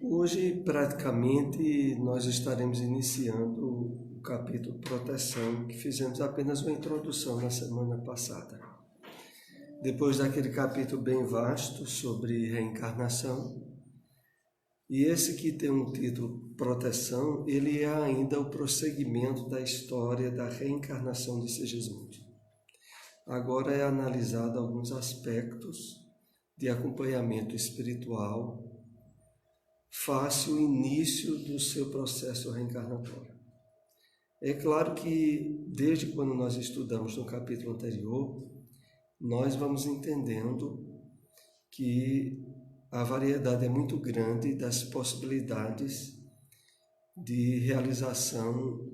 Hoje, praticamente, nós estaremos iniciando o capítulo Proteção, que fizemos apenas uma introdução na semana passada. Depois daquele capítulo bem vasto sobre reencarnação, e esse que tem um título Proteção, ele é ainda o prosseguimento da história da reencarnação de Sigismundo. Agora é analisado alguns aspectos de acompanhamento espiritual face o início do seu processo reencarnatório. É claro que desde quando nós estudamos no capítulo anterior, nós vamos entendendo que a variedade é muito grande das possibilidades de realização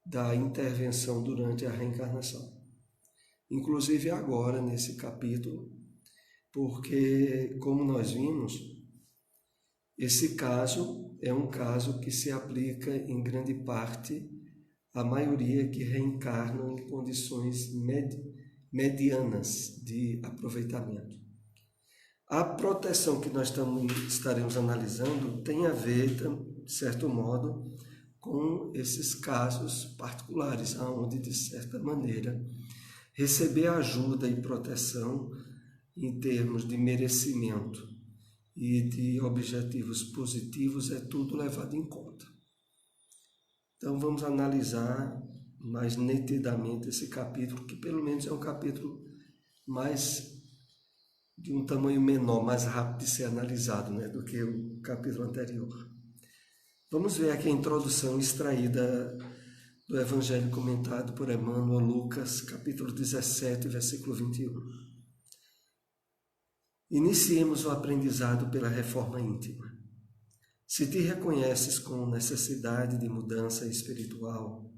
da intervenção durante a reencarnação. Inclusive agora, nesse capítulo, porque, como nós vimos, esse caso é um caso que se aplica em grande parte à maioria que reencarnam em condições medianas de aproveitamento. A proteção que nós estaremos analisando tem a ver, de certo modo, com esses casos particulares, onde, de certa maneira, receber ajuda e proteção em termos de merecimento e de objetivos positivos é tudo levado em conta. Então vamos analisar mais nitidamente esse capítulo, que pelo menos é um capítulo mais de um tamanho menor, mais rápido de ser analisado, do que o capítulo anterior. Vamos ver aqui a introdução extraída do Evangelho comentado por Emmanuel, Lucas, capítulo 17, versículo 21. Iniciemos o aprendizado pela reforma íntima. Se te reconheces com necessidade de mudança espiritual,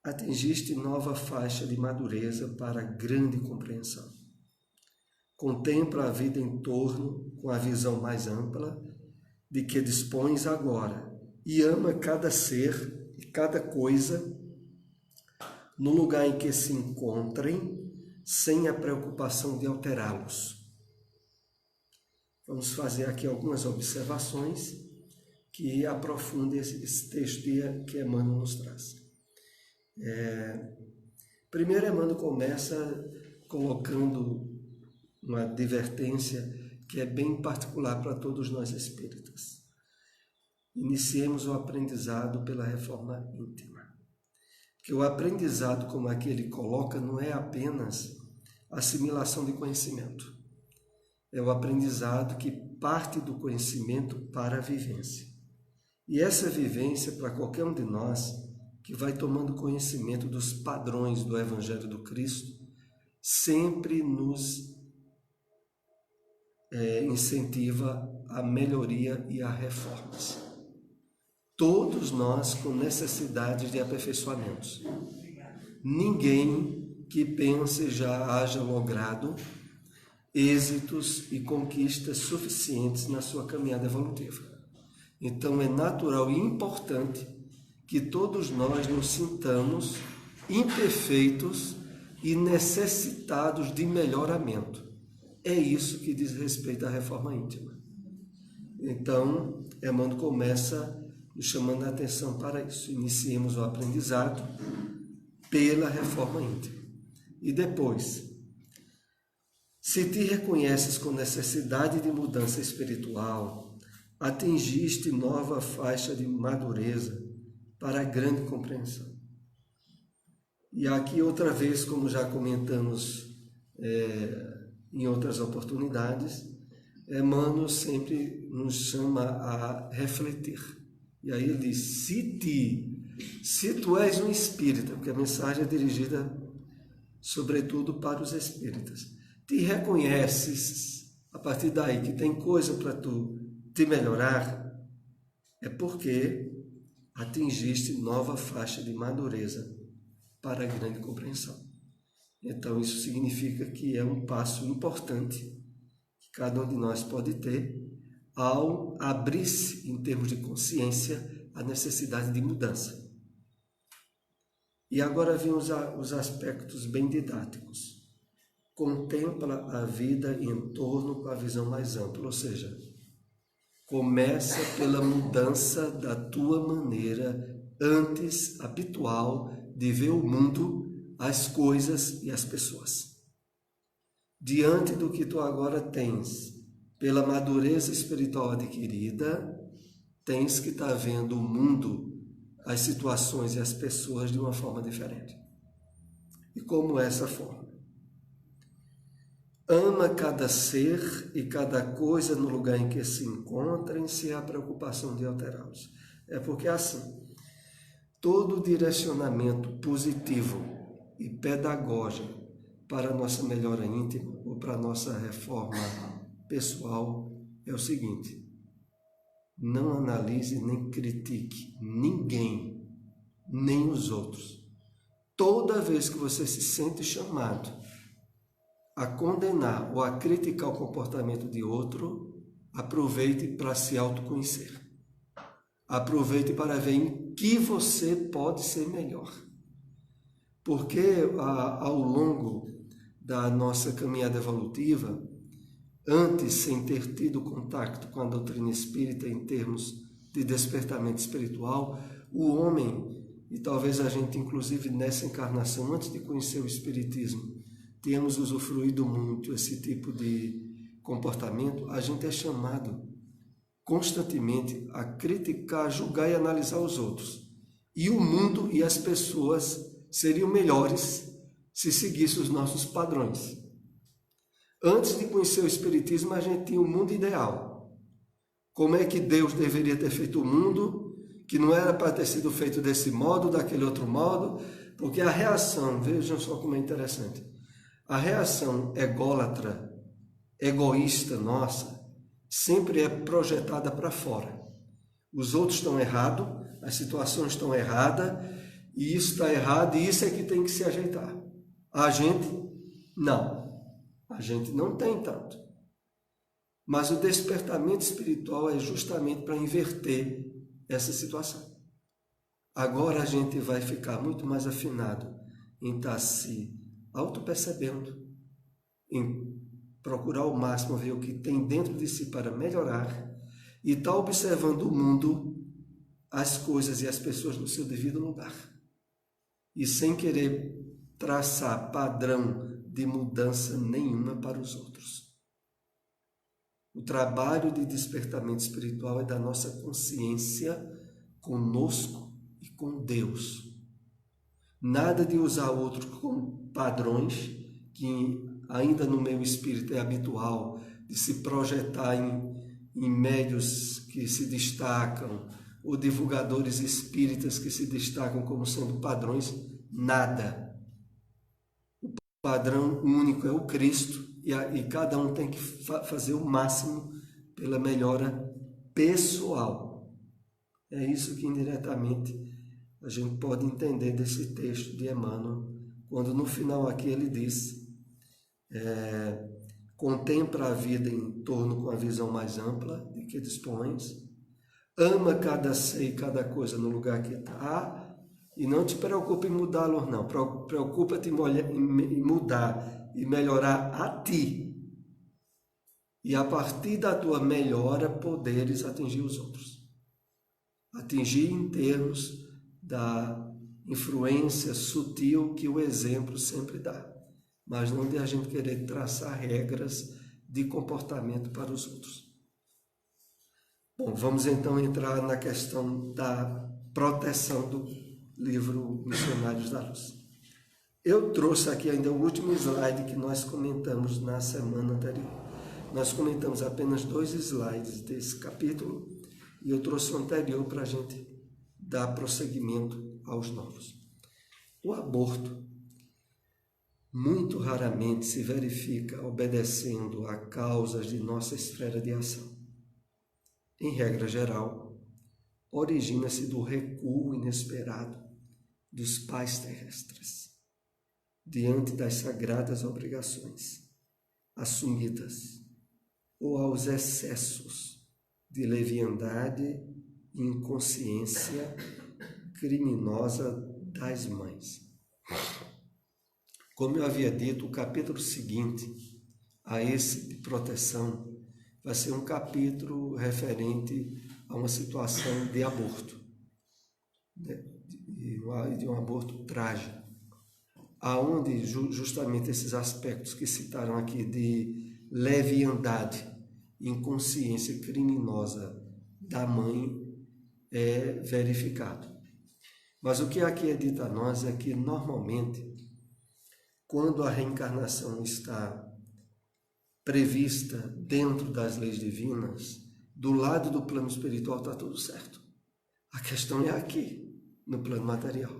atingiste nova faixa de madureza para grande compreensão. Contempla a vida em torno com a visão mais ampla de que dispões agora e ama cada ser e cada coisa no lugar em que se encontrem, sem a preocupação de alterá-los. Vamos fazer aqui algumas observações que aprofundam esse texto que Emmanuel nos traz. Primeiro, Emmanuel começa colocando uma advertência que é bem particular para todos nós espíritas. Iniciemos o aprendizado pela reforma íntima. Que o aprendizado, como aqui ele coloca, não é apenas assimilação de conhecimento. É o aprendizado que parte do conhecimento para a vivência. E essa vivência, para qualquer um de nós, que vai tomando conhecimento dos padrões do Evangelho do Cristo, sempre nos incentiva a melhoria e a reformas. Todos nós com necessidade de aperfeiçoamentos. Ninguém que pense já haja logrado êxitos e conquistas suficientes na sua caminhada evolutiva. Então é natural e importante que todos nós nos sintamos imperfeitos e necessitados de melhoramento. É isso que diz respeito à reforma íntima. Então, Emmanuel começa nos chamando a atenção para isso. Iniciemos o aprendizado pela reforma íntima. E depois, se te reconheces com necessidade de mudança espiritual, atingiste nova faixa de madureza para a grande compreensão. E aqui outra vez, como já comentamos em outras oportunidades, Emmanuel sempre nos chama a refletir. E aí ele diz, se tu és um espírita, porque a mensagem é dirigida sobretudo para os espíritas, te reconheces a partir daí que tem coisa para tu te melhorar, é porque atingiste nova faixa de madureza para a grande compreensão. Então isso significa que é um passo importante que cada um de nós pode ter ao abrir-se em termos de consciência a necessidade de mudança. E agora vêm os aspectos bem didáticos. Contempla a vida em torno com a visão mais ampla, ou seja, Começa pela mudança da tua maneira antes habitual de ver o mundo, as coisas e as pessoas. Diante do que tu agora tens, pela madureza espiritual adquirida, tens que estar vendo o mundo, as situações e as pessoas de uma forma diferente. E como é essa forma? Ama cada ser e cada coisa no lugar em que se encontrem, sem a preocupação de alterá-los. É porque assim, todo direcionamento positivo e pedagógico para a nossa melhora íntima ou para a nossa reforma pessoal é o seguinte: não analise nem critique ninguém, nem os outros. Toda vez que você se sente chamado a condenar ou a criticar o comportamento de outro, aproveite para se autoconhecer. Aproveite para ver em que você pode ser melhor. Porque ao longo da nossa caminhada evolutiva, antes, sem ter tido contato com a doutrina espírita em termos de despertamento espiritual, o homem, e talvez a gente inclusive nessa encarnação, antes de conhecer o espiritismo, temos usufruído muito esse tipo de comportamento, a gente é chamado constantemente a criticar, julgar e analisar os outros. E o mundo e as pessoas seriam melhores se seguisse os nossos padrões. Antes de conhecer o espiritismo, a gente tinha o mundo ideal. Como é que Deus deveria ter feito o mundo, que não era para ter sido feito desse modo, daquele outro modo, porque a reação, vejam só como é interessante, a reação ególatra, egoísta nossa, sempre é projetada para fora. Os outros estão errados, as situações estão erradas, e isso está errado, e isso é que tem que se ajeitar. A gente, não. A gente não tem tanto. Mas o despertamento espiritual é justamente para inverter essa situação. Agora a gente vai ficar muito mais afinado em estar se auto-percebendo, em procurar ao máximo ver o que tem dentro de si para melhorar e estar observando o mundo, as coisas e as pessoas no seu devido lugar. E sem querer traçar padrão de mudança nenhuma para os outros. O trabalho de despertamento espiritual é da nossa consciência conosco e com Deus. Nada de usar outros como padrões, que ainda no meu espírito é habitual, de se projetar em médios que se destacam, ou divulgadores espíritas que se destacam como sendo padrões, nada. O padrão único é o Cristo, e cada um tem que fazer o máximo pela melhora pessoal. É isso que indiretamente a gente pode entender desse texto de Emmanuel, quando no final aqui ele diz, contempla a vida em torno com a visão mais ampla de que dispões, ama cada ser e cada coisa no lugar que está, e não te preocupe em mudá-los, não. Preocupa-te em mudar e melhorar a ti. E a partir da tua melhora, poderes atingir os outros. Atingir em termos da influência sutil que o exemplo sempre dá. Mas não de a gente querer traçar regras de comportamento para os outros. Bom, vamos então entrar na questão da proteção do livro Missionários da Luz. Eu trouxe aqui ainda o último slide que nós comentamos na semana anterior. Nós comentamos apenas 2 slides desse capítulo e eu trouxe o anterior para a gente dar prosseguimento aos novos. O aborto muito raramente se verifica obedecendo a causas de nossa esfera de ação. Em regra geral, origina-se do recuo inesperado dos pais terrestres diante das sagradas obrigações assumidas ou aos excessos de leviandade e inconsciência criminosa das mães. Como eu havia dito, o capítulo seguinte a esse de proteção vai ser um capítulo referente a uma situação de aborto, né? de um aborto trágico, aonde justamente esses aspectos que citaram aqui de leviandade, inconsciência criminosa da mãe é verificado. Mas o que aqui é dito a nós é que, normalmente, quando a reencarnação está prevista dentro das leis divinas, do lado do plano espiritual está tudo certo. A questão é aqui, no plano material,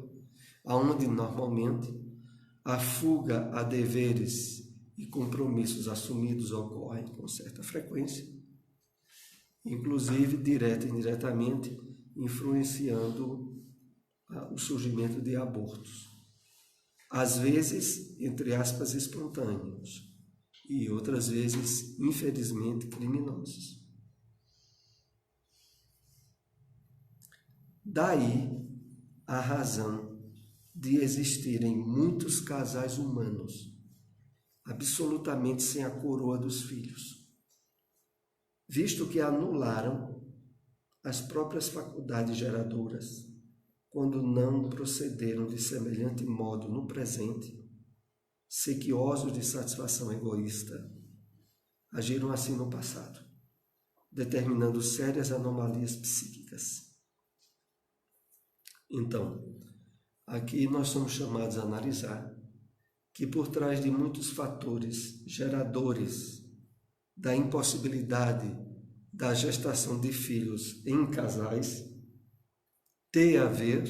onde normalmente a fuga a deveres e compromissos assumidos ocorrem com certa frequência, inclusive direta e indiretamente, influenciando o surgimento de abortos. Às vezes, entre aspas, espontâneos, e outras vezes, infelizmente, criminosos. Daí a razão de existirem muitos casais humanos absolutamente sem a coroa dos filhos, visto que anularam as próprias faculdades geradoras quando não procederam de semelhante modo no presente, sequiosos de satisfação egoísta, agiram assim no passado, determinando sérias anomalias psíquicas. Então, aqui nós somos chamados a analisar que por trás de muitos fatores geradores da impossibilidade da gestação de filhos em casais tem a ver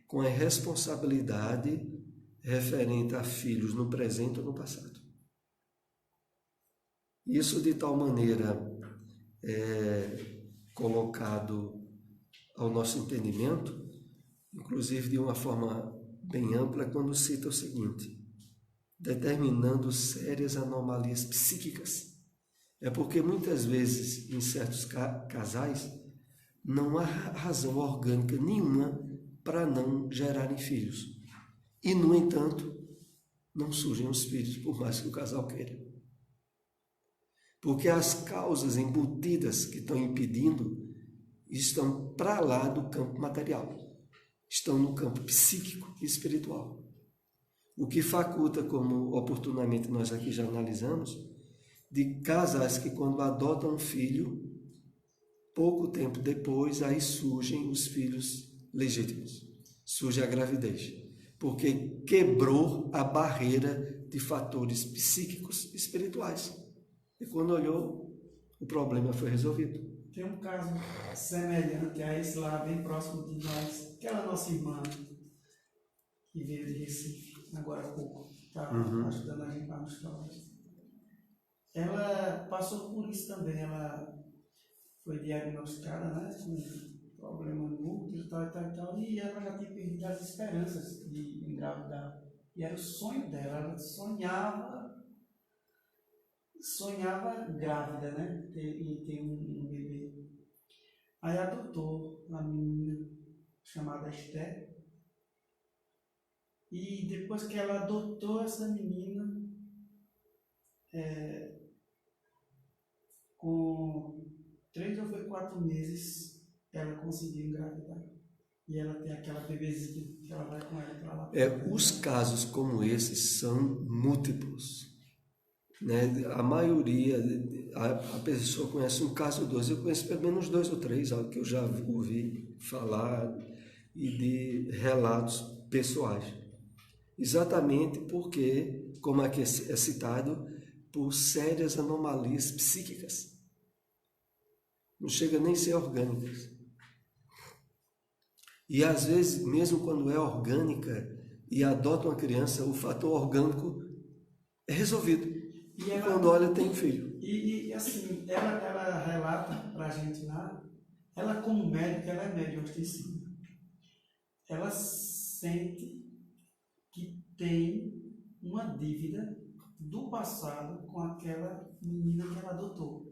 com a responsabilidade referente a filhos no presente ou no passado. Isso de tal maneira colocado ao nosso entendimento, inclusive de uma forma bem ampla, quando cita o seguinte: determinando sérias anomalias psíquicas. É porque muitas vezes, em certos casais, não há razão orgânica nenhuma para não gerarem filhos. E, no entanto, não surgem os filhos, por mais que o casal queira. Porque as causas embutidas que estão impedindo estão para lá do campo material. Estão no campo psíquico e espiritual. O que faculta, como oportunamente nós aqui já analisamos, de casais que, quando adotam um filho, pouco tempo depois, aí surgem os filhos legítimos. Surge a gravidez. Porque quebrou a barreira de fatores psíquicos e espirituais. E quando olhou, o problema foi resolvido. Tem um caso semelhante a esse lá, bem próximo de nós. Aquela nossa irmã que veio de Recife, agora há pouco, está ajudando a limpar nos histórias. Ela passou por isso também. Ela foi diagnosticada, né, com problema no útero e tal, e ela já tinha perdido as esperanças de engravidar. E era o sonho dela. Ela sonhava grávida, né, e ter um bebê. Aí adotou uma menina chamada Esther. E depois que ela adotou essa menina, com 3 ou 4 meses, ela conseguiu engravidar. E ela tem aquela bebezinha que ela vai com ela para lá. Os casos como esses são múltiplos, né? A maioria, a pessoa conhece um caso ou dois. Eu conheço pelo menos 2 ou 3, que eu já ouvi falar, e de relatos pessoais. Exatamente porque, como aqui é citado, por sérias anomalias psíquicas. Não chega nem a ser orgânicas. E às vezes, mesmo quando é orgânica e adota uma criança, o fator orgânico é resolvido. E quando olha, tem um filho. E assim, ela relata pra gente lá, ela como médica, ela é médium ostensiva. Ela sente que tem uma dívida do passado com aquela menina que ela adotou.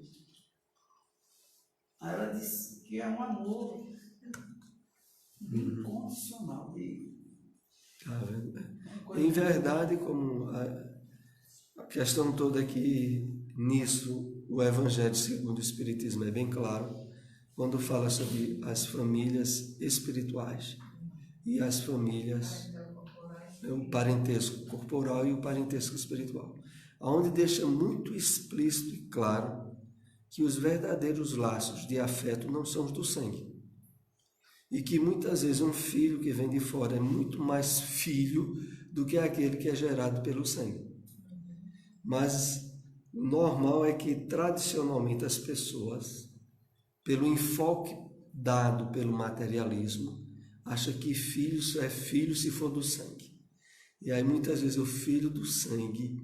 Aí ela diz que é um amor incondicional. Em verdade, como a questão toda aqui nisso o Evangelho segundo o Espiritismo é bem claro quando fala sobre as famílias espirituais e as famílias, o parentesco corporal e o parentesco espiritual, onde deixa muito explícito e claro que os verdadeiros laços de afeto não são os do sangue. E que muitas vezes um filho que vem de fora é muito mais filho do que aquele que é gerado pelo sangue. Mas o normal é que tradicionalmente as pessoas, pelo enfoque dado pelo materialismo, acham que filho só é filho se for do sangue. E aí muitas vezes o filho do sangue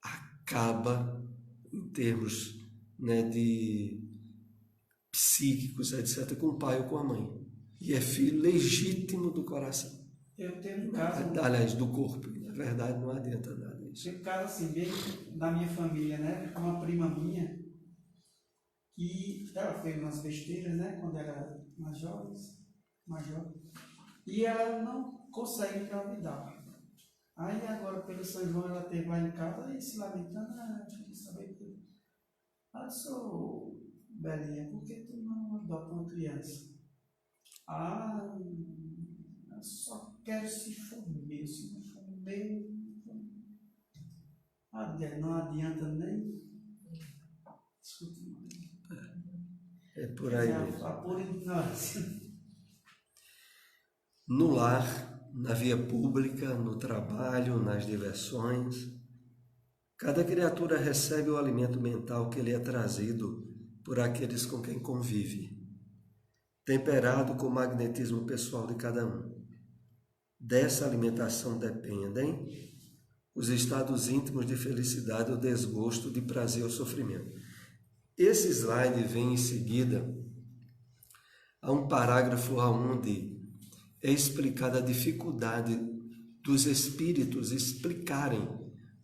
acaba, em termos, né, de psíquicos, etc., com o pai ou com a mãe. E é filho legítimo do coração. Eu tenho um caso... Aliás, do corpo. Na verdade, não adianta nada isso. Tem um caso assim, bem da minha família, né? Uma prima minha, que ela fez umas besteiras, né? Quando era mais jovem. E ela não consegue engravidar. Aí agora, pelo São João, ela teve lá em casa e se lamentando, queria saber que... Ela disse, ô, Belinha, por que tu não adota uma criança? Eu só quero se for meu, se não for meu, não adianta nem discutir. É por aí mesmo. A pura ignorância. No lar, na via pública, no trabalho, nas diversões, cada criatura recebe o alimento mental que lhe é trazido por aqueles com quem convive, temperado com o magnetismo pessoal de cada um. Dessa alimentação dependem os estados íntimos de felicidade ou desgosto, de prazer ou sofrimento. Esse slide vem em seguida a um parágrafo onde é explicada a dificuldade dos espíritos explicarem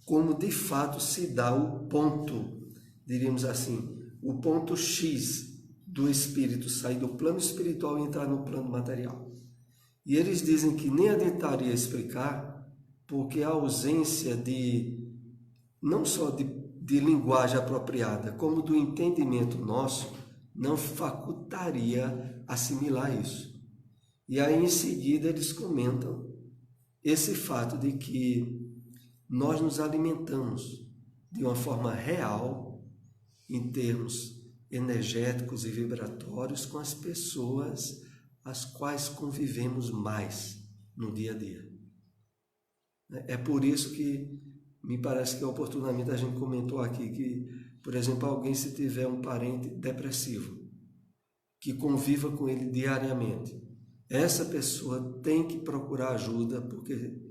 como de fato se dá o ponto, diríamos assim, o ponto X do espírito sair do plano espiritual e entrar no plano material. E eles dizem que nem adiantaria explicar, porque a ausência de, não só de linguagem apropriada, como do entendimento nosso, não facultaria assimilar isso. E aí, em seguida, eles comentam esse fato de que nós nos alimentamos de uma forma real, em termos energéticos e vibratórios, com as pessoas as quais convivemos mais no dia a dia. É por isso que me parece que oportunamente a gente comentou aqui que, por exemplo, alguém, se tiver um parente depressivo, que conviva com ele diariamente, essa pessoa tem que procurar ajuda, porque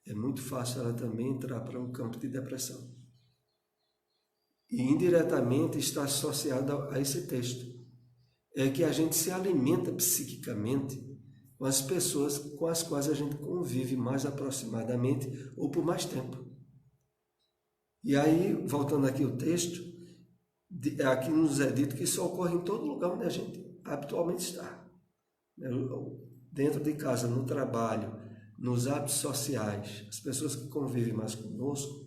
é muito fácil ela também entrar para um campo de depressão. E indiretamente está associado a esse texto. É que a gente se alimenta psiquicamente com as pessoas com as quais a gente convive mais aproximadamente ou por mais tempo. E aí, voltando aqui ao texto, aqui nos é dito que isso ocorre em todo lugar onde a gente habitualmente está. Dentro de casa, no trabalho, nos hábitos sociais, as pessoas que convivem mais conosco,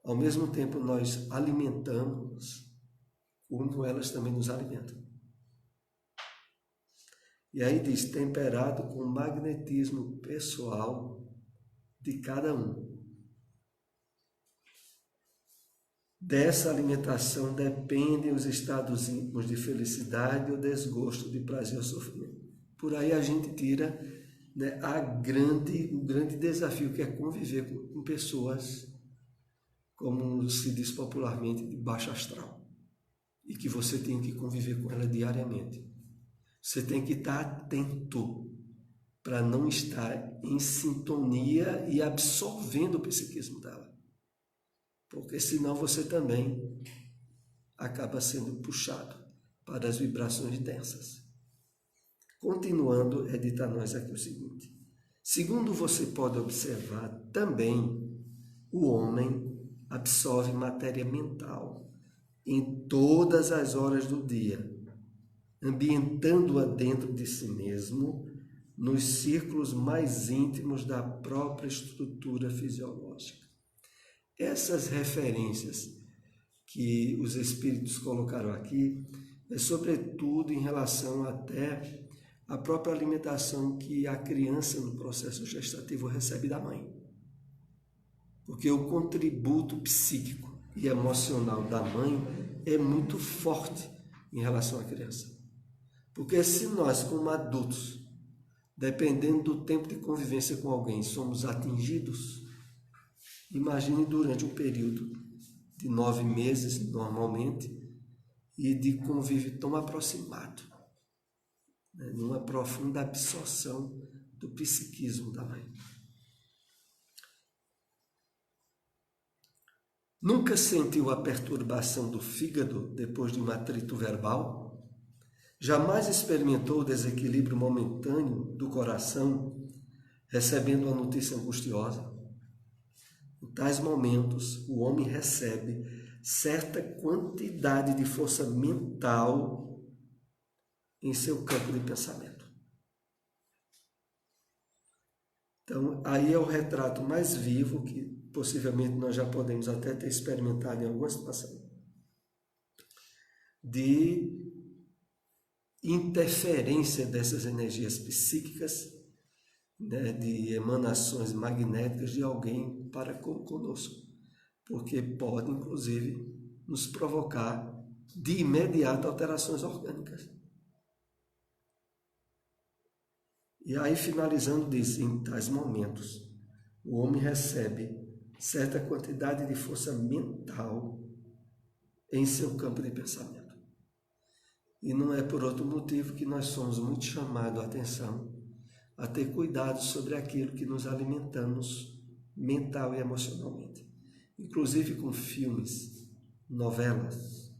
ao mesmo tempo nós alimentamos, como elas também nos alimentam. E aí diz, temperado com o magnetismo pessoal de cada um. Dessa alimentação dependem os estados íntimos de felicidade ou desgosto, de prazer ou sofrimento. Por aí a gente tira, né, o grande desafio que é conviver com pessoas, como se diz popularmente, de baixo astral. E que você tem que conviver com ela diariamente. Você tem que estar atento para não estar em sintonia e absorvendo o psiquismo dela. Porque senão você também acaba sendo puxado para as vibrações densas. Continuando, é dito a nós aqui o seguinte: segundo você pode observar, também o homem absorve matéria mental em todas as horas do dia, ambientando-a dentro de si mesmo, nos círculos mais íntimos da própria estrutura fisiológica. Essas referências que os espíritos colocaram aqui é sobretudo em relação até à própria alimentação que a criança no processo gestativo recebe da mãe. Porque o contributo psíquico e emocional da mãe é muito forte em relação à criança. Porque se nós, como adultos, dependendo do tempo de convivência com alguém, somos atingidos, imagine durante um período de 9 meses, normalmente, e de convívio tão aproximado, né, numa profunda absorção do psiquismo da mãe. Nunca sentiu a perturbação do fígado depois de um atrito verbal? Jamais experimentou o desequilíbrio momentâneo do coração, recebendo uma notícia angustiosa? Em tais momentos, o homem recebe certa quantidade de força mental em seu campo de pensamento. Então, aí é o retrato mais vivo que possivelmente nós já podemos até ter experimentado em alguma situação de interferência dessas energias psíquicas, né, de emanações magnéticas de alguém para conosco, porque pode, inclusive, nos provocar de imediato alterações orgânicas. E aí, finalizando, diz, em tais momentos, o homem recebe certa quantidade de força mental em seu campo de pensamento. E não é por outro motivo que nós somos muito chamados a atenção a ter cuidado sobre aquilo que nos alimentamos mental e emocionalmente. Inclusive com filmes, novelas,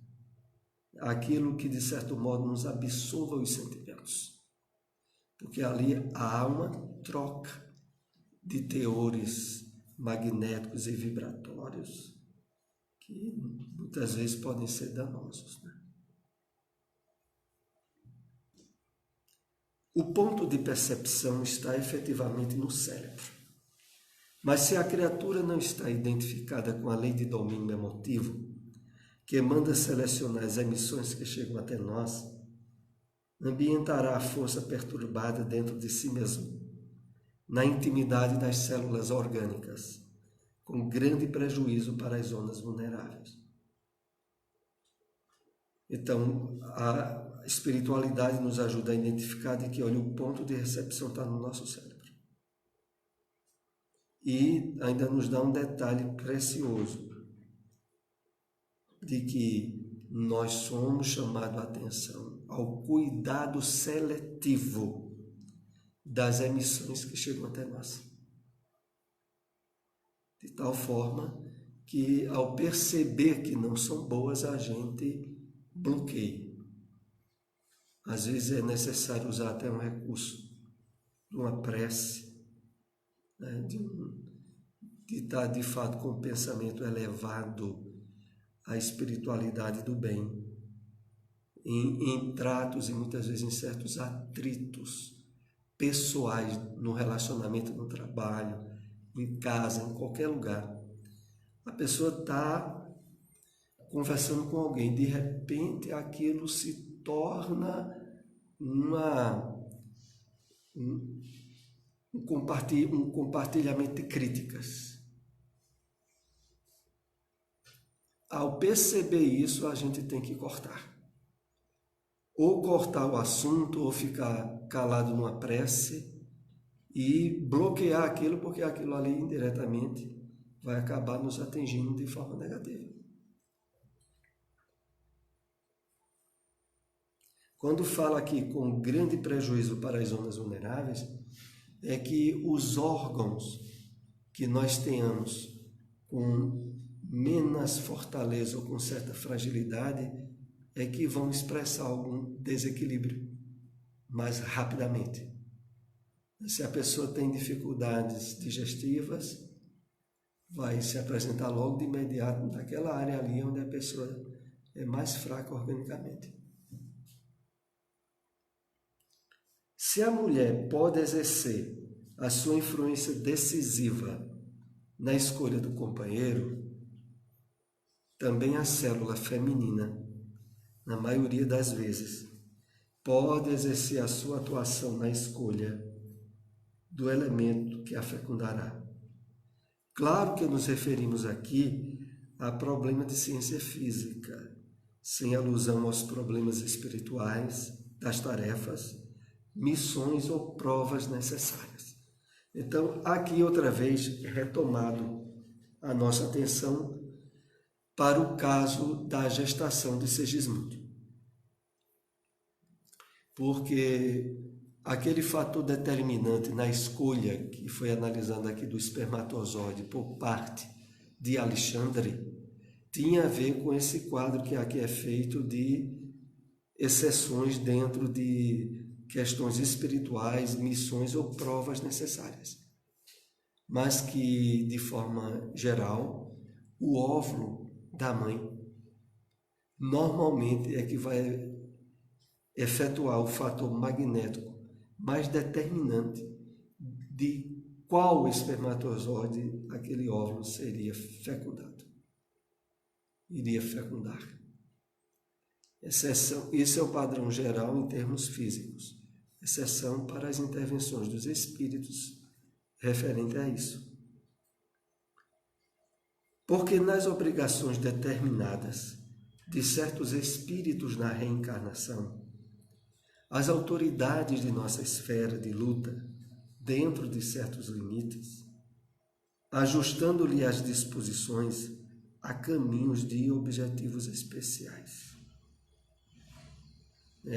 aquilo que de certo modo nos absorva os sentimentos. Porque ali há uma troca de teores magnéticos e vibratórios que muitas vezes podem ser danosos, né? O ponto de percepção está efetivamente no cérebro. Mas se a criatura não está identificada com a lei de domínio emotivo, que manda selecionar as emissões que chegam até nós, ambientará a força perturbada dentro de si mesmo, na intimidade das células orgânicas, com grande prejuízo para as zonas vulneráveis. Então, a espiritualidade nos ajuda a identificar de que, olha, o ponto de recepção está no nosso cérebro. E ainda nos dá um detalhe precioso de que nós somos chamados a atenção ao cuidado seletivo das emissões que chegam até nós. De tal forma que, ao perceber que não são boas, a gente bloqueia. Às vezes é necessário usar até um recurso, uma prece, né, de estar de fato com o pensamento elevado à espiritualidade do bem, em tratos e muitas vezes em certos atritos pessoais, no relacionamento, no trabalho, em casa, em qualquer lugar. A pessoa está conversando com alguém, de repente aquilo se torna um compartilhamento de críticas. Ao perceber isso, a gente tem que cortar. Ou cortar o assunto, ou ficar calado numa prece e bloquear aquilo, porque aquilo ali indiretamente vai acabar nos atingindo de forma negativa. Quando fala aqui com grande prejuízo para as zonas vulneráveis, é que os órgãos que nós tenhamos com menos fortaleza ou com certa fragilidade é que vão expressar algum desequilíbrio mais rapidamente. Se a pessoa tem dificuldades digestivas, vai se apresentar logo de imediato naquela área ali onde a pessoa é mais fraca organicamente. Se a mulher pode exercer a sua influência decisiva na escolha do companheiro, também a célula feminina, na maioria das vezes, pode exercer a sua atuação na escolha do elemento que a fecundará. Claro que nos referimos aqui a problema de ciência física, sem alusão aos problemas espirituais, das tarefas, missões ou provas necessárias. Então, aqui outra vez retomado a nossa atenção para o caso da gestação de Segismundo. Porque aquele fator determinante na escolha que foi analisando aqui do espermatozoide por parte de Alexandre tinha a ver com esse quadro que aqui é feito de exceções dentro de questões espirituais, missões ou provas necessárias. Mas que, de forma geral, o óvulo da mãe normalmente é que vai efetuar o fator magnético mais determinante de qual espermatozoide aquele óvulo seria fecundado. Iria fecundar. Exceção, esse é o padrão geral em termos físicos, exceção para as intervenções dos espíritos referente a isso. Porque nas obrigações determinadas de certos espíritos na reencarnação, as autoridades de nossa esfera de luta, dentro de certos limites, ajustando-lhe as disposições a caminhos de objetivos especiais.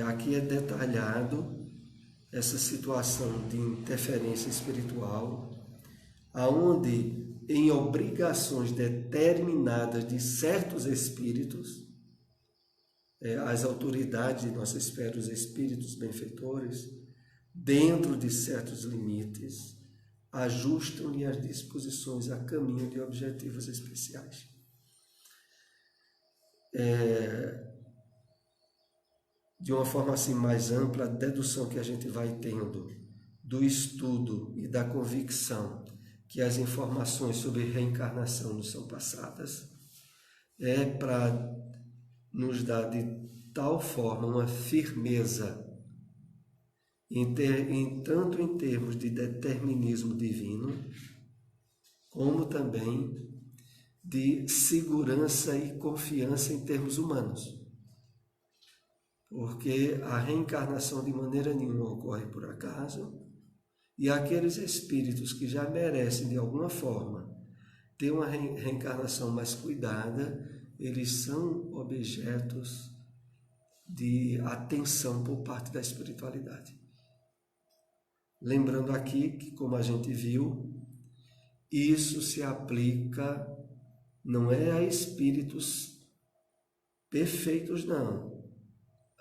Aqui é detalhado essa situação de interferência espiritual, aonde em obrigações determinadas de certos espíritos, as autoridades de nossa esfera, os espíritos benfeitores, dentro de certos limites, ajustam-lhe as disposições a caminho de objetivos especiais. De uma forma assim mais ampla, a dedução que a gente vai tendo do estudo e da convicção que as informações sobre reencarnação nos são passadas é para nos dar de tal forma uma firmeza, tanto em termos de determinismo divino, como também de segurança e confiança em termos humanos. Porque a reencarnação de maneira nenhuma ocorre por acaso, e aqueles espíritos que já merecem de alguma forma ter uma reencarnação mais cuidada, eles são objetos de atenção por parte da espiritualidade. Lembrando aqui que, como a gente viu, isso se aplica, não é a espíritos perfeitos, não.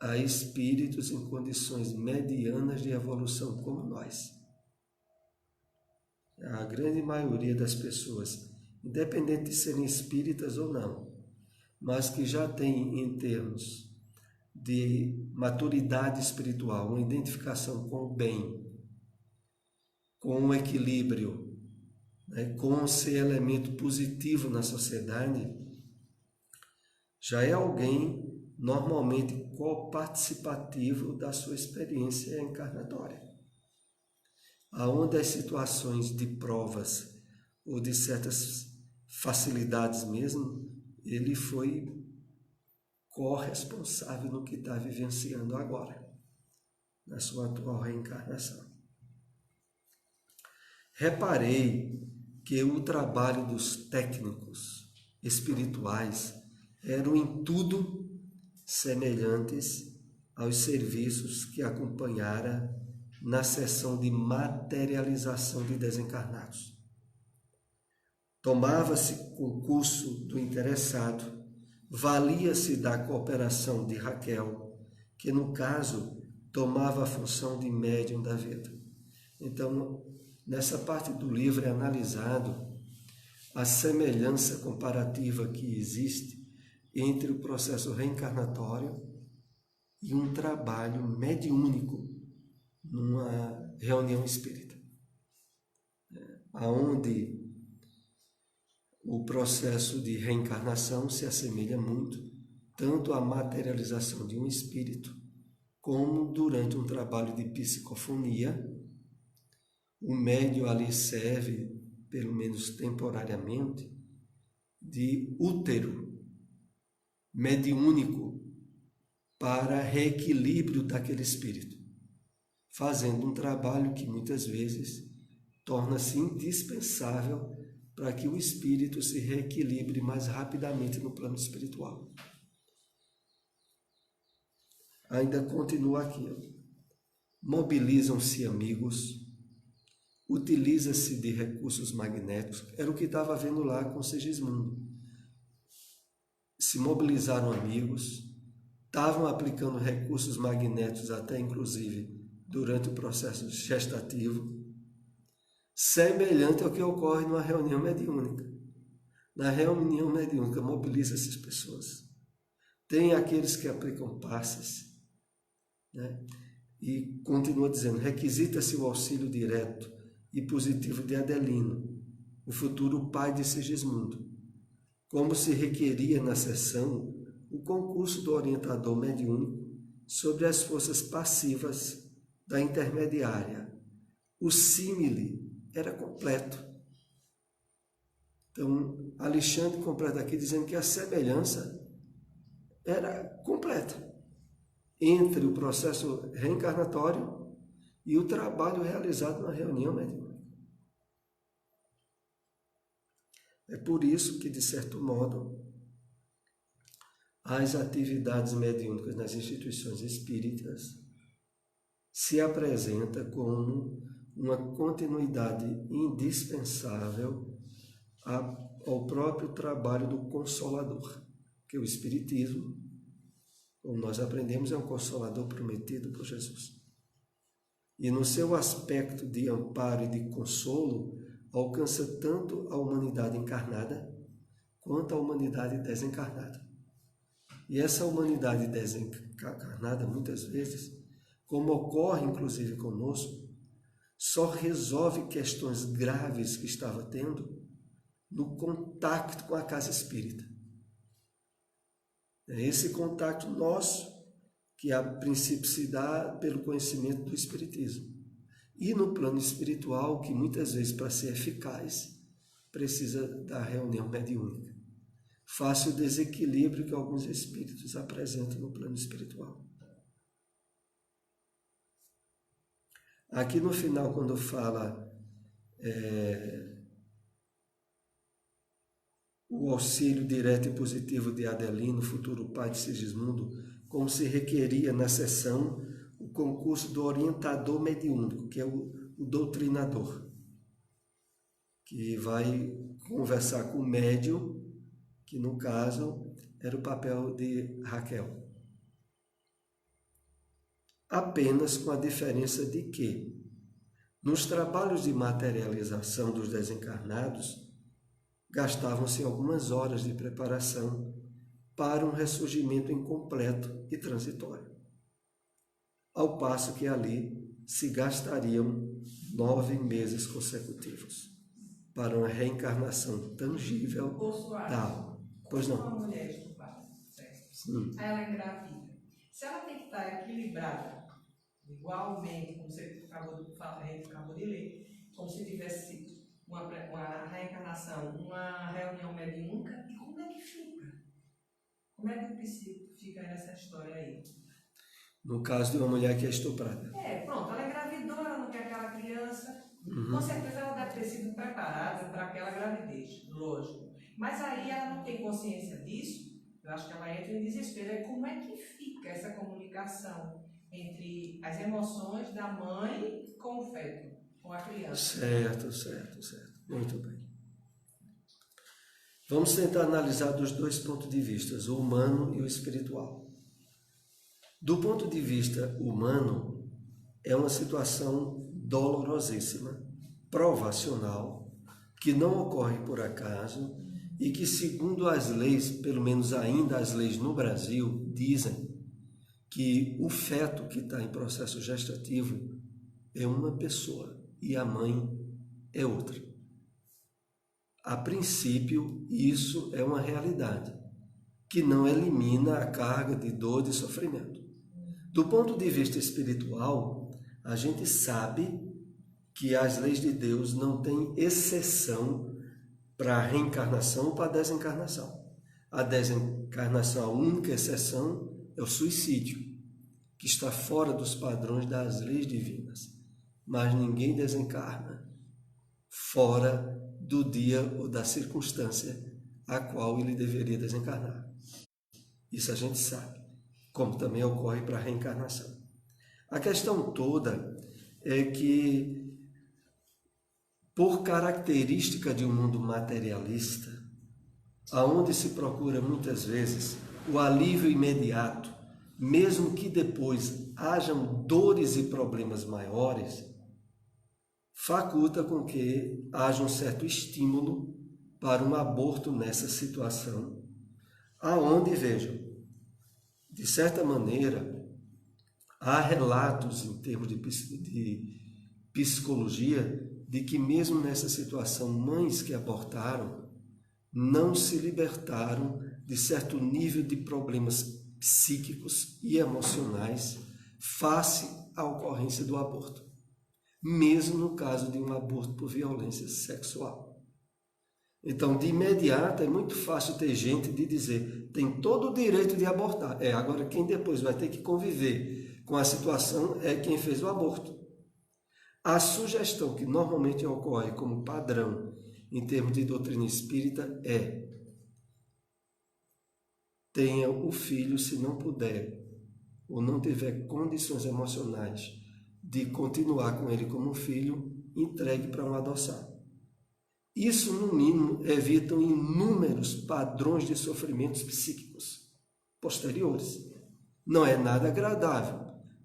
A espíritos em condições medianas de evolução como nós. A grande maioria das pessoas, independente de serem espíritas ou não, mas que já tem em termos de maturidade espiritual, uma identificação com o bem, com o equilíbrio, com ser elemento positivo na sociedade, já é alguém normalmente coparticipativo da sua experiência encarnatória. Aonde as situações de provas ou de certas facilidades mesmo, ele foi corresponsável no que está vivenciando agora, na sua atual reencarnação. Reparei que o trabalho dos técnicos espirituais eram em tudo semelhantes aos serviços que acompanhara na sessão de materialização de desencarnados. Tomava-se concurso do interessado, valia-se da cooperação de Raquel, que no caso tomava a função de médium da vida. Então, nessa parte do livro é analisado a semelhança comparativa que existe entre o processo reencarnatório e um trabalho mediúnico numa reunião espírita, aonde o processo de reencarnação se assemelha muito tanto à materialização de um espírito, como durante um trabalho de psicofonia. O médium ali serve, pelo menos temporariamente, de útero mediúnico para reequilíbrio daquele espírito, fazendo um trabalho que muitas vezes torna-se indispensável para que o espírito se reequilibre mais rapidamente no plano espiritual. Ainda continua aqui. Mobilizam-se amigos, utiliza-se de recursos magnéticos. Era o que estava vendo lá com Segismundo. Se mobilizaram amigos, estavam aplicando recursos magnéticos até inclusive durante o processo gestativo, semelhante ao que ocorre numa reunião mediúnica. Na reunião mediúnica mobiliza essas pessoas. Tem aqueles que aplicam passes, né? E continua dizendo, requisita-se o auxílio direto e positivo de Adelino, o futuro pai de Segismundo, como se requeria na sessão o concurso do orientador mediúnico sobre as forças passivas da intermediária. O símile era completo. Então, Alexandre completa aqui dizendo que a semelhança era completa entre o processo reencarnatório e o trabalho realizado na reunião mediúnica. É por isso que, de certo modo, as atividades mediúnicas nas instituições espíritas se apresenta como uma continuidade indispensável ao próprio trabalho do Consolador, que o Espiritismo, como nós aprendemos, é um Consolador prometido por Jesus. E no seu aspecto de amparo e de consolo, alcança tanto a humanidade encarnada quanto a humanidade desencarnada. E essa humanidade desencarnada, muitas vezes, como ocorre inclusive conosco, só resolve questões graves que estava tendo no contato com a casa espírita. É esse contato nosso que a princípio se dá pelo conhecimento do Espiritismo. E no plano espiritual, que muitas vezes para ser eficaz precisa da reunião mediúnica. Face o desequilíbrio que alguns espíritos apresentam no plano espiritual. Aqui no final, quando fala o auxílio direto e positivo de Adelino, futuro pai de Segismundo, como se requeria na sessão o concurso do orientador mediúnico, que é o doutrinador, que vai conversar com o médium, que no caso era o papel de Raquel. Apenas com a diferença de que, nos trabalhos de materialização dos desencarnados, gastavam-se algumas horas de preparação para um ressurgimento incompleto e transitório, ao passo que ali se gastariam 9 meses consecutivos para uma reencarnação tangível da alma. Pois não? Uma mulher estuprada, certo? Aí ela engravida. Se ela tem que estar equilibrada, igualmente, como você acabou de ler, como se tivesse sido uma reencarnação, uma reunião mediúnica, e como é que fica? Como é que o psíquico fica nessa história aí? No caso de uma mulher que é estuprada. Pronto, ela engravidou, ela não quer aquela criança. Com certeza ela deve ter sido preparada para aquela gravidez, lógico. Mas aí ela não tem consciência disso, eu acho que ela entra em desespero. E como é que fica essa comunicação entre as emoções da mãe com o feto, com a criança? Certo. Muito bem. Vamos tentar analisar dos dois pontos de vista, o humano e o espiritual. Do ponto de vista humano, é uma situação dolorosíssima, provacional, que não ocorre por acaso e que, segundo as leis, pelo menos ainda as leis no Brasil, dizem que o feto que está em processo gestativo é uma pessoa e a mãe é outra. a princípio, isso é uma realidade, que não elimina a carga de dor e de sofrimento. Do ponto de vista espiritual, a gente sabe que as leis de Deus não têm exceção para a reencarnação ou para a desencarnação. A desencarnação, a única exceção é o suicídio, que está fora dos padrões das leis divinas. Mas ninguém desencarna fora do dia ou da circunstância a qual ele deveria desencarnar. Isso a gente sabe, como também ocorre para a reencarnação. A questão toda é que, por característica de um mundo materialista, aonde se procura muitas vezes o alívio imediato, mesmo que depois hajam dores e problemas maiores, faculta com que haja um certo estímulo para um aborto nessa situação, aonde, vejam, de certa maneira, há relatos em termos de psicologia de que mesmo nessa situação, mães que abortaram não se libertaram de certo nível de problemas psíquicos e emocionais face à ocorrência do aborto, mesmo no caso de um aborto por violência sexual. Então, de imediato, é muito fácil ter gente de dizer, tem todo o direito de abortar. Agora quem depois vai ter que conviver com a situação é quem fez o aborto. A sugestão que normalmente ocorre como padrão em termos de doutrina espírita é: tenha o filho, se não puder ou não tiver condições emocionais de continuar com ele como filho, entregue para uma adoção. Isso, no mínimo, evita inúmeros padrões de sofrimentos psíquicos posteriores. Não é nada agradável,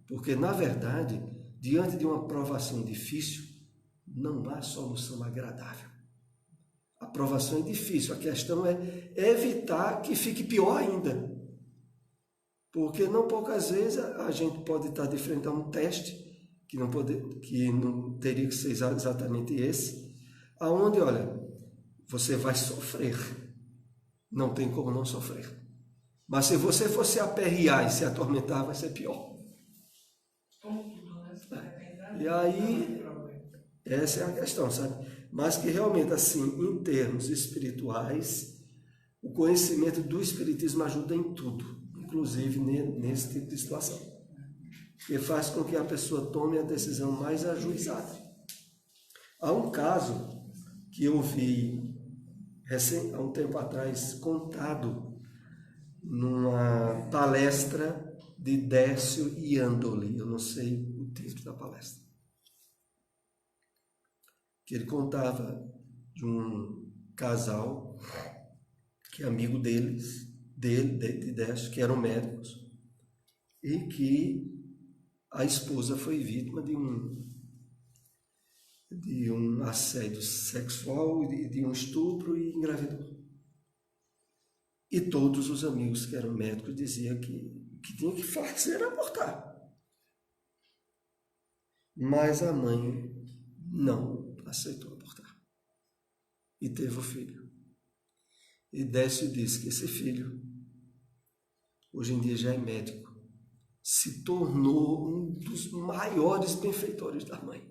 porque, na verdade, diante de uma provação difícil, não há solução agradável. A provação é difícil, a questão é evitar que fique pior ainda. Porque não poucas vezes a gente pode estar de frente a um teste, que não teria que ser exatamente esse, aonde, olha, você vai sofrer. Não tem como não sofrer. Mas se você for se aperrear e se atormentar, vai ser pior. E aí, essa é a questão, sabe? Mas que realmente, assim, em termos espirituais, o conhecimento do espiritismo ajuda em tudo, inclusive nesse tipo de situação, que faz com que a pessoa tome a decisão mais ajuizada. Há um caso que eu vi há um tempo atrás contado numa palestra de Décio Iandoli, eu não sei o título da palestra, que ele contava de um casal que é amigo de Décio, que eram médicos, e que a esposa foi vítima de um assédio sexual, de um estupro, e engravidou. E todos os amigos que eram médicos diziam que tinha que fazer era abortar. Mas a mãe não aceitou abortar. E teve o filho. E Décio disse que esse filho, hoje em dia já é médico, se tornou um dos maiores benfeitores da mãe.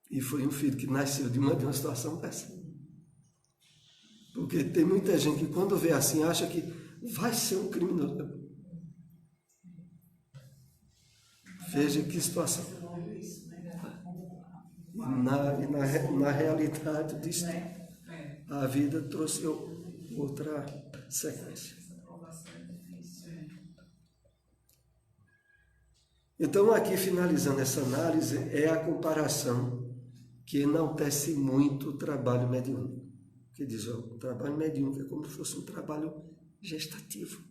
E foi um filho que nasceu de uma situação dessa. Porque tem muita gente que, quando vê assim, acha que vai ser um criminoso. Veja que situação. E na realidade disso, a vida trouxe outra sequência. Então, aqui, finalizando essa análise, é a comparação que enaltece muito o trabalho mediúnico. Que diz, o trabalho mediúnico é como se fosse um trabalho gestativo,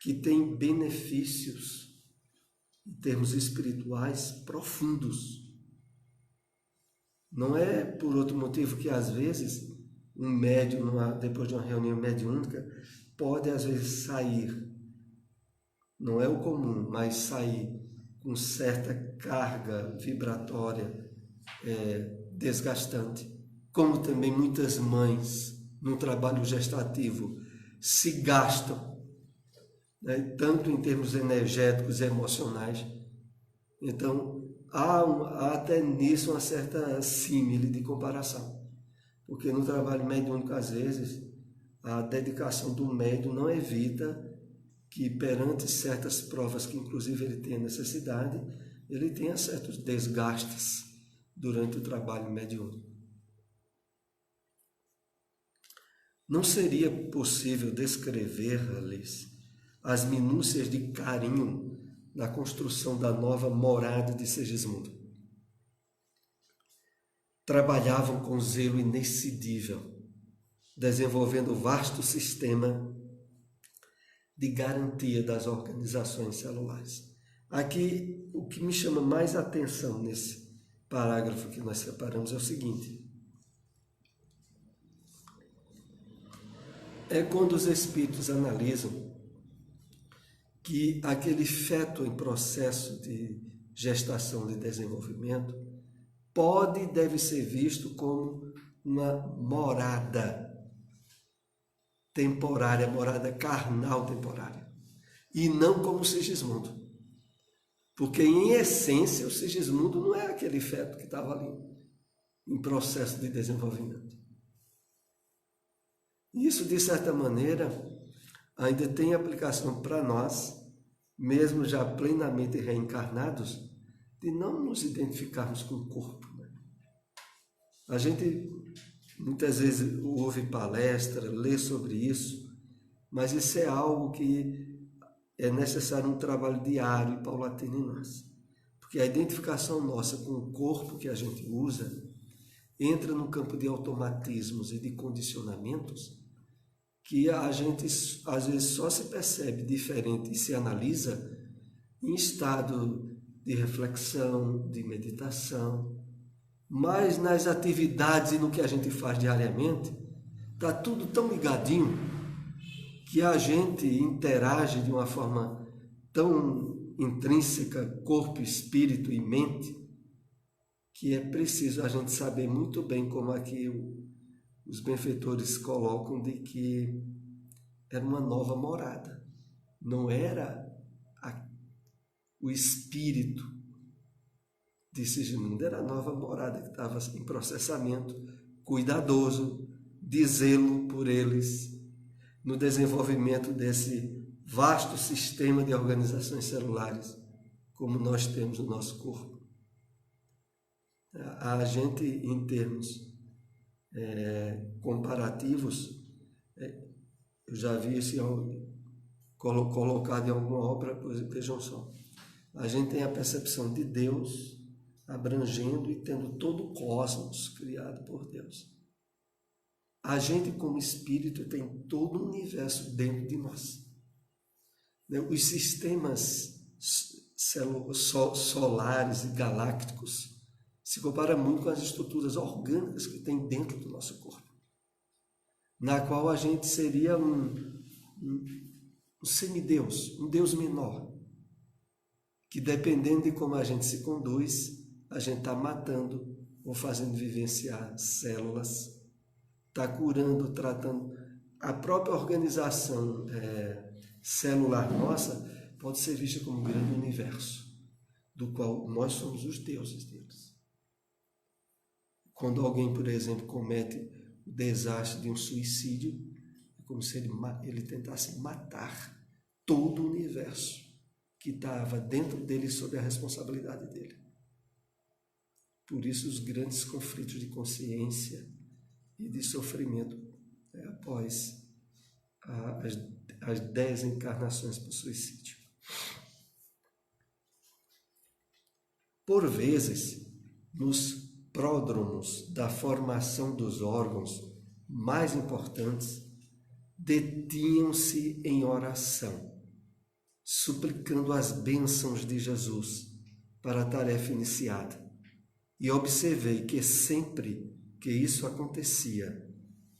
que tem benefícios em termos espirituais profundos. Não é por outro motivo que, às vezes, um médium, depois de uma reunião mediúnica, pode, às vezes, sair, não é o comum, mas sair com certa carga vibratória desgastante, como também muitas mães no trabalho gestativo se gastam, né, tanto em termos energéticos e emocionais. Então, há até nisso uma certa símile de comparação, porque no trabalho mediúnico, às vezes, a dedicação do médium não evita que, perante certas provas que inclusive ele tem necessidade, ele tenha certos desgastes durante o trabalho mediúnico. Não seria possível descrever-lhes as minúcias de carinho na construção da nova morada de Segismundo. Trabalhavam com zelo inexcedível, desenvolvendo vasto sistema de garantia das organizações celulares. Aqui, o que me chama mais atenção nesse parágrafo que nós separamos é o seguinte: é quando os espíritos analisam que aquele feto em processo de gestação e desenvolvimento pode e deve ser visto como uma morada temporária, morada carnal temporária, e não como o Sigismundo. Porque, em essência, o Sigismundo não é aquele feto que estava ali em processo de desenvolvimento. Isso, de certa maneira, ainda tem aplicação para nós, mesmo já plenamente reencarnados, de não nos identificarmos com o corpo. Né? A gente muitas vezes ouve palestra, lê sobre isso, mas isso é algo que é necessário um trabalho diário e paulatino em nós. Porque a identificação nossa com o corpo que a gente usa entra no campo de automatismos e de condicionamentos que a gente, às vezes, só se percebe diferente e se analisa em estado de reflexão, de meditação, mas nas atividades e no que a gente faz diariamente, está tudo tão ligadinho que a gente interage de uma forma tão intrínseca, corpo, espírito e mente, que é preciso a gente saber muito bem como aqui os benfeitores colocam, de que era uma nova morada. Não era o espírito de Sigismundo, era a nova morada que estava em processamento, cuidadoso, de zelo por eles, no desenvolvimento desse vasto sistema de organizações celulares, como nós temos no nosso corpo. A gente, em termos comparativos, eu já vi isso colocado em alguma obra, vejam só, a gente tem a percepção de Deus abrangendo e tendo todo o cosmos criado por Deus. A gente, como espírito, tem todo o universo dentro de nós. Os sistemas solares e galácticos se compara muito com as estruturas orgânicas que tem dentro do nosso corpo, na qual a gente seria um semideus, um Deus menor, que, dependendo de como a gente se conduz, a gente está matando ou fazendo vivenciar células, está curando, tratando. A própria organização celular nossa pode ser vista como um grande universo, do qual nós somos os deuses deles. Quando alguém, por exemplo, comete o desastre de um suicídio, é como se ele tentasse matar todo o universo que estava dentro dele sob a responsabilidade dele. Por isso os grandes conflitos de consciência e de sofrimento após as 10 encarnações por suicídio. Por vezes, nos pródromos da formação dos órgãos mais importantes, detinham-se em oração, suplicando as bênçãos de Jesus para a tarefa iniciada. E observei que sempre que isso acontecia,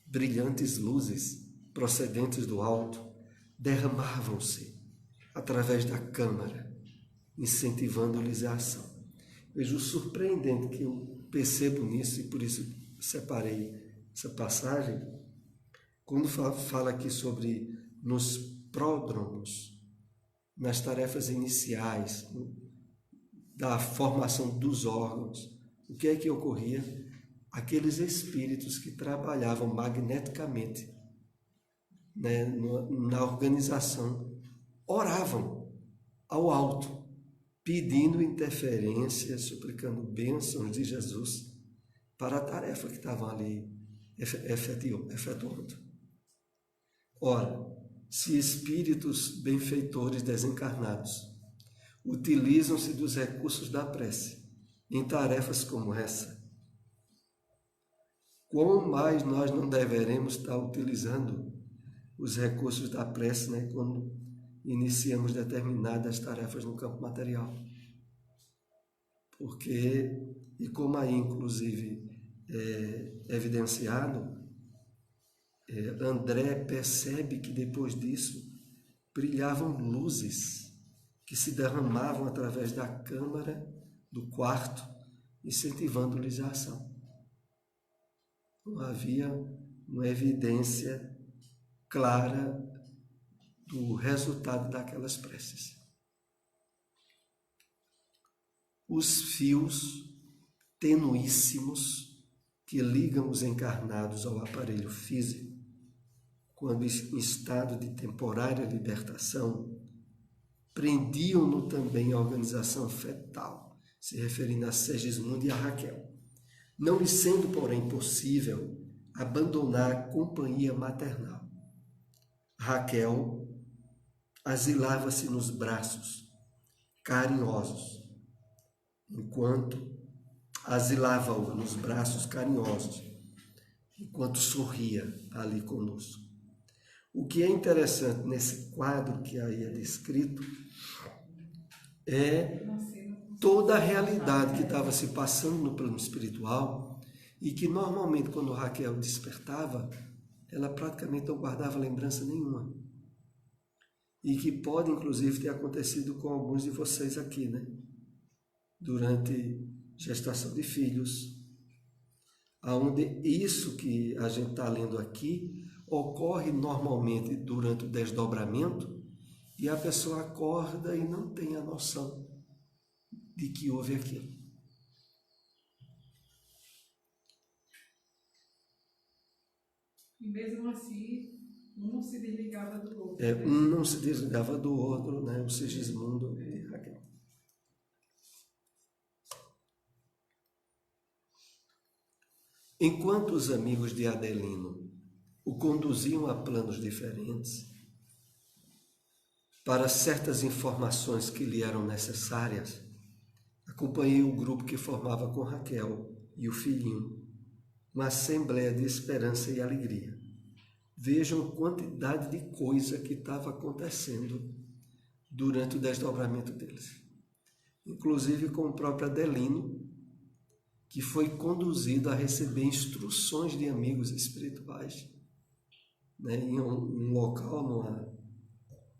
brilhantes luzes procedentes do alto derramavam-se através da câmara, incentivando-lhes a ação. Vejo o surpreendente que eu percebo nisso, e por isso separei essa passagem, quando fala aqui sobre nos pródromos, nas tarefas iniciais, da formação dos órgãos, o que é que ocorria? Aqueles espíritos que trabalhavam magneticamente, né, na organização, oravam ao alto, pedindo interferência, suplicando bênçãos de Jesus para a tarefa que estavam ali efetuando. Ora, se espíritos benfeitores desencarnados utilizam-se dos recursos da prece em tarefas como essa, quão mais nós não deveremos estar utilizando os recursos da prece, né, quando iniciamos determinadas tarefas no campo material. Porque, e como aí inclusive evidenciado, André percebe que depois disso brilhavam luzes que se derramavam através da câmara do quarto, incentivando-lhes a ação. Não havia uma evidência clara do resultado daquelas preces. Os fios tenuíssimos que ligam os encarnados ao aparelho físico, quando em estado de temporária libertação, prendiam-no também à organização fetal, se referindo a Segismundo e a Raquel, não lhe sendo, porém, possível abandonar a companhia maternal. Raquel asilava-se nos braços carinhosos, enquanto sorria ali conosco. O que é interessante nesse quadro que aí é descrito é toda a realidade que estava se passando no plano espiritual e que normalmente quando Raquel despertava, ela praticamente não guardava lembrança nenhuma. E que pode inclusive ter acontecido com alguns de vocês aqui, né? Durante gestação de filhos, onde isso que a gente está lendo aqui ocorre normalmente durante o desdobramento e a pessoa acorda e não tem a noção de que houve aquilo. E mesmo assim, um não se desligava do outro. Um não se desligava do outro, né? O Segismundo e Raquel. Enquanto os amigos de Adelino o conduziam a planos diferentes, para certas informações que lhe eram necessárias, acompanhei o grupo que formava com Raquel e o filhinho uma assembleia de esperança e alegria. Vejam a quantidade de coisa que estava acontecendo durante o desdobramento deles. Inclusive com o próprio Adelino, que foi conduzido a receber instruções de amigos espirituais, né, em um local,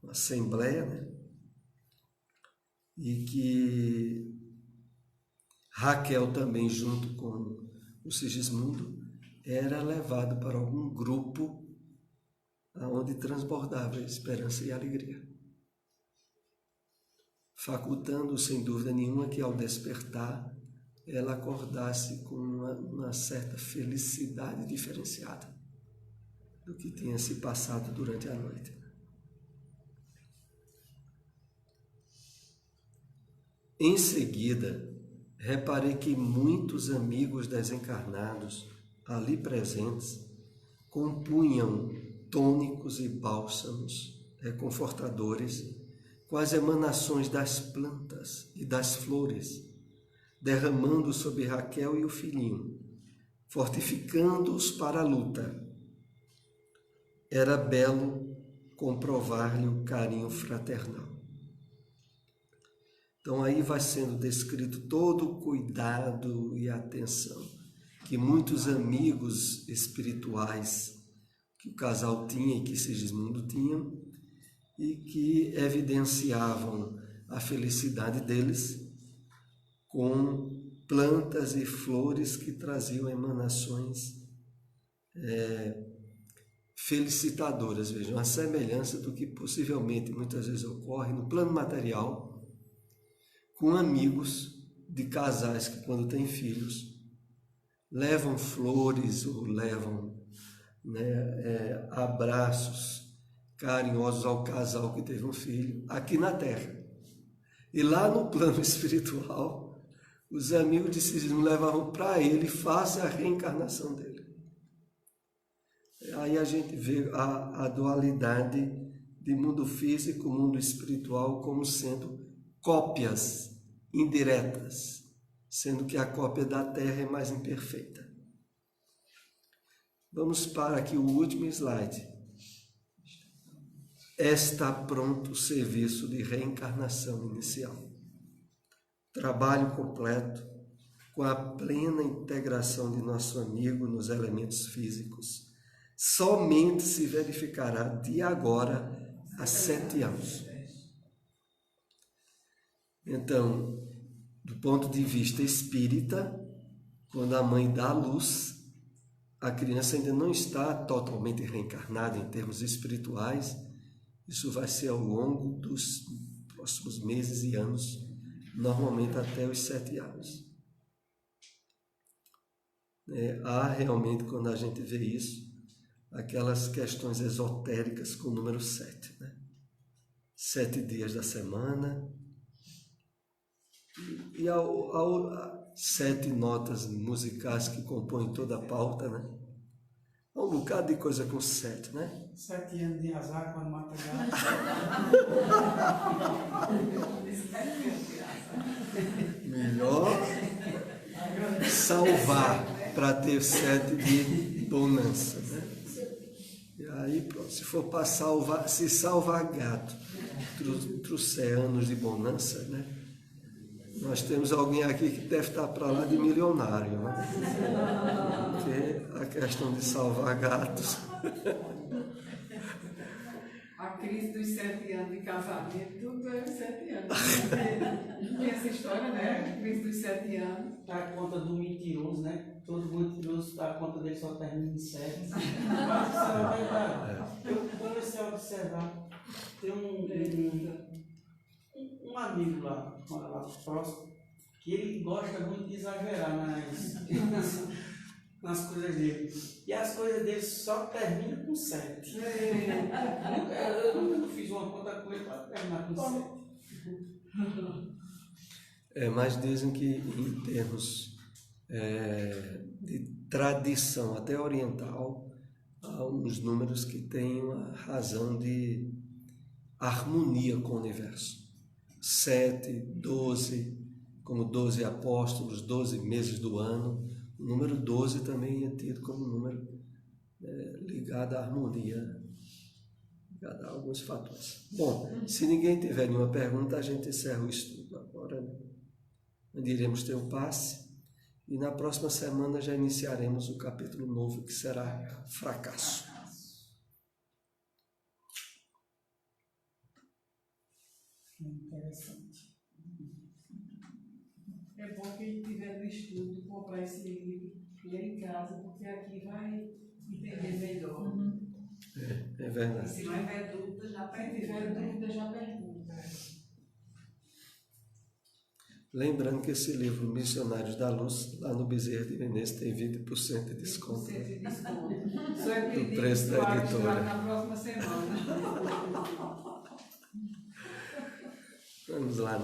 numa assembleia, né, e que Raquel também, junto com o Sigismundo, era levado para algum grupo onde transbordava esperança e alegria, facultando, sem dúvida nenhuma, que ao despertar ela acordasse com uma certa felicidade diferenciada do que tinha se passado durante a noite. Em seguida, reparei que muitos amigos desencarnados ali presentes compunham tônicos e bálsamos reconfortadores com as emanações das plantas e das flores, derramando sobre Raquel e o filhinho, fortificando-os para a luta. Era belo comprovar-lhe o carinho fraternal. Então aí vai sendo descrito todo o cuidado e atenção que muitos amigos espirituais que o casal tinha e que Sigismundo tinham e que evidenciavam a felicidade deles com plantas e flores que traziam emanações felicitadoras. Vejam, a semelhança do que possivelmente muitas vezes ocorre no plano material com amigos de casais que, quando têm filhos, levam flores ou levam abraços carinhosos ao casal que teve um filho aqui na Terra. E lá no plano espiritual, os amigos de Cisne levavam para ele face a reencarnação dele. Aí a gente vê a dualidade de mundo físico e mundo espiritual como sendo cópias indiretas, sendo que a cópia da Terra é mais imperfeita. Vamos para aqui o último slide. Está pronto o serviço de reencarnação inicial. Trabalho completo, com a plena integração de nosso amigo nos elementos físicos, somente se verificará de agora a 7 anos. Então, do ponto de vista espírita, quando a mãe dá luz, a criança ainda não está totalmente reencarnada em termos espirituais. Isso vai ser ao longo dos próximos meses e anos, normalmente até os 7 anos. Há realmente, quando a gente vê isso, aquelas questões esotéricas com o número 7, 7 dias da semana, e 7 notas musicais que compõem toda a pauta, Há um bocado de coisa com 7, 7 anos de azar quando mata gato. Melhor salvar para ter 7 de bonança, E aí, pronto, se for para salvar, se salvar gato, trouxer anos de bonança, Nós temos alguém aqui que deve estar para lá de milionário, Porque a questão de salvar gatos. A crise dos 7 anos de casamento, tudo é 7 anos. Tem essa história, A crise dos 7 anos. Dá conta do mentiroso, Todo mentiroso dá conta dele só termina em 7. Mas isso é verdade. Eu comecei a observar. Tem um amigo lá próximo, que ele gosta muito de exagerar nas coisas dele. E as coisas dele só terminam com 7. Eu nunca fiz uma conta com ele para terminar com 7. Mas dizem que em termos de tradição até oriental, há uns números que têm uma razão de harmonia com o universo. 7, 12, como 12 apóstolos, 12 meses do ano. O número 12 também é tido como um número ligado à harmonia, ligado a alguns fatores. Bom, se ninguém tiver nenhuma pergunta, a gente encerra o estudo agora, onde iremos ter o passe, e na próxima semana já iniciaremos o capítulo novo, que será fracasso. Interessante. É bom quem tiver no estudo comprar esse livro e ler em casa, porque aqui vai entender melhor. É verdade. Se não tiver dúvida, já pergunta. Lembrando que esse livro, Missionários da Luz, lá no Bezerra de Menezes, tem 20% de desconto. Só é do preço da editora. Na próxima semana. Vamos lá,